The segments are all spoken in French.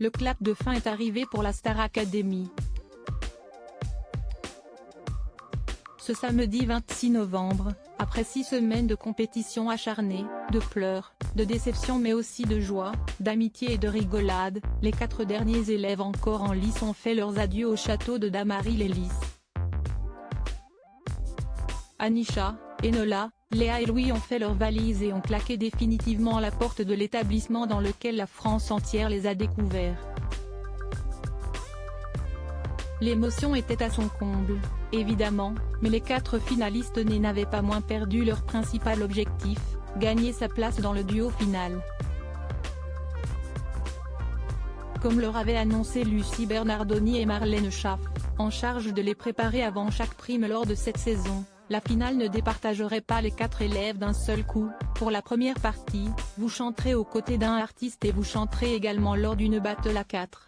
Le clap de fin est arrivé pour la Star Academy. Ce samedi 26 novembre, après 6 semaines de compétition acharnée, de pleurs, de déception mais aussi de joie, d'amitié et de rigolade, les 4 derniers élèves encore en lice ont fait leurs adieux au château de Damary-les-Lys. Anisha, Enola, Léa et Louis ont fait leurs valises et ont claqué définitivement la porte de l'établissement dans lequel la France entière les a découverts. L'émotion était à son comble, évidemment, mais les 4 finalistes n'avaient pas moins perdu leur principal objectif, gagner sa place dans le duo final. Comme leur avait annoncé Lucie Bernardoni et Marlène Schaff, en charge de les préparer avant chaque prime lors de cette saison, la finale ne départagerait pas les 4 élèves d'un seul coup. Pour la première partie, vous chanterez aux côtés d'un artiste et vous chanterez également lors d'une battle à 4.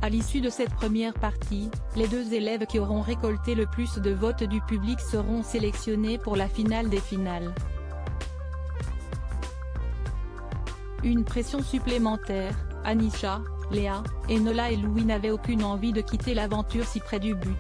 À l'issue de cette première partie, les 2 élèves qui auront récolté le plus de votes du public seront sélectionnés pour la finale des finales. Une pression supplémentaire, Anisha, Léa, Enola et Louis n'avaient aucune envie de quitter l'aventure si près du but.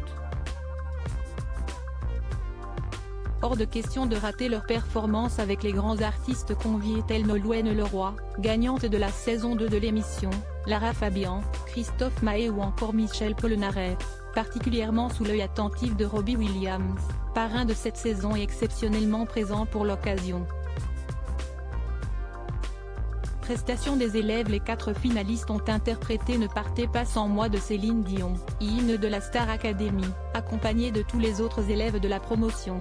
Hors de question de rater leur performance avec les grands artistes conviés tels Nolwenn Leroy, gagnante de la saison 2 de l'émission, Lara Fabian, Christophe Maé ou encore Michel Polnareff, particulièrement sous l'œil attentif de Robbie Williams, parrain de cette saison et exceptionnellement présent pour l'occasion. Prestation des élèves. Les 4 finalistes ont interprété Ne partez pas sans moi de Céline Dion, hymne de la Star Academy, accompagnés de tous les autres élèves de la promotion.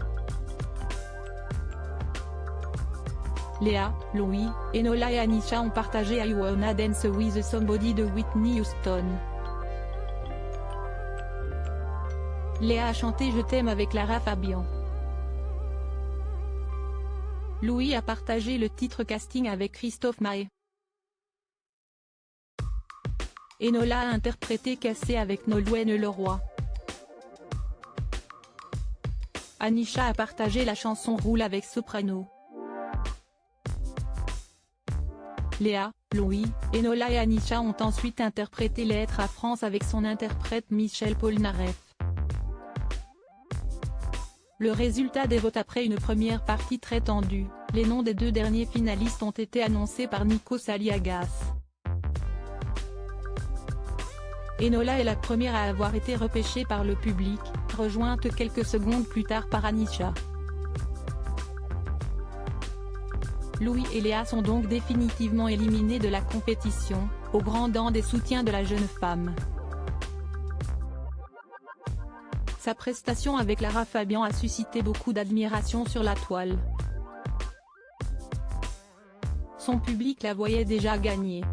Léa, Louis, Enola et Anisha ont partagé I Wanna Dance With Somebody de Whitney Houston. Léa a chanté Je t'aime avec Lara Fabian. Louis a partagé le titre Casting avec Christophe Maé. Enola a interprété Cassé avec Nolwenn Leroy. Anisha a partagé la chanson Roule avec Soprano. Léa, Louis, Enola et Anisha ont ensuite interprété Lettre à France avec son interprète Michel Polnareff. Le résultat des votes après une première partie très tendue, les noms des 2 derniers finalistes ont été annoncés par Nikos Aliagas. Enola est la première à avoir été repêchée par le public, rejointe quelques secondes plus tard par Anisha. Louis et Léa sont donc définitivement éliminés de la compétition, au grand dam des soutiens de la jeune femme. Sa prestation avec Lara Fabian a suscité beaucoup d'admiration sur la toile. Son public la voyait déjà gagner.